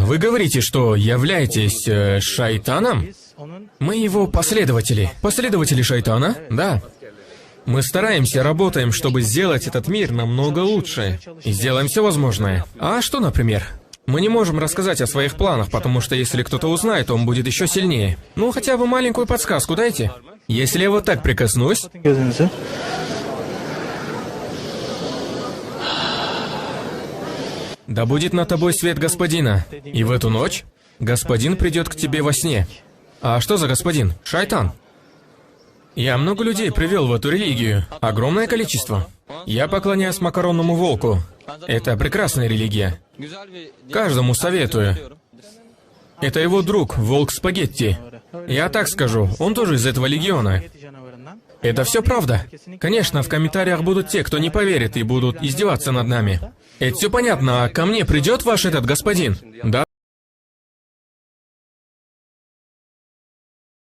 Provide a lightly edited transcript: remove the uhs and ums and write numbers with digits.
Вы говорите, что являетесь шайтаном? Мы его последователи. Последователи шайтана? Да. Мы стараемся, работаем, чтобы сделать этот мир намного лучше. И сделаем все возможное. А что, например? Мы не можем рассказать о своих планах, потому что если кто-то узнает, он будет еще сильнее. Ну, хотя бы маленькую подсказку дайте. Если я вот так прикоснусь... Да будет над тобой свет господина. И в эту ночь господин придет к тебе во сне. А что за господин? Шайтан. Я много людей привел в эту религию. Огромное количество. Я поклоняюсь макаронному волку. Это прекрасная религия. Каждому советую. Это его друг, волк спагетти. Я так скажу, он тоже из этого легиона. Это все правда. Конечно, в комментариях будут те, кто не поверит и будут издеваться над нами. Это все понятно, а ко мне придет ваш этот господин? Да?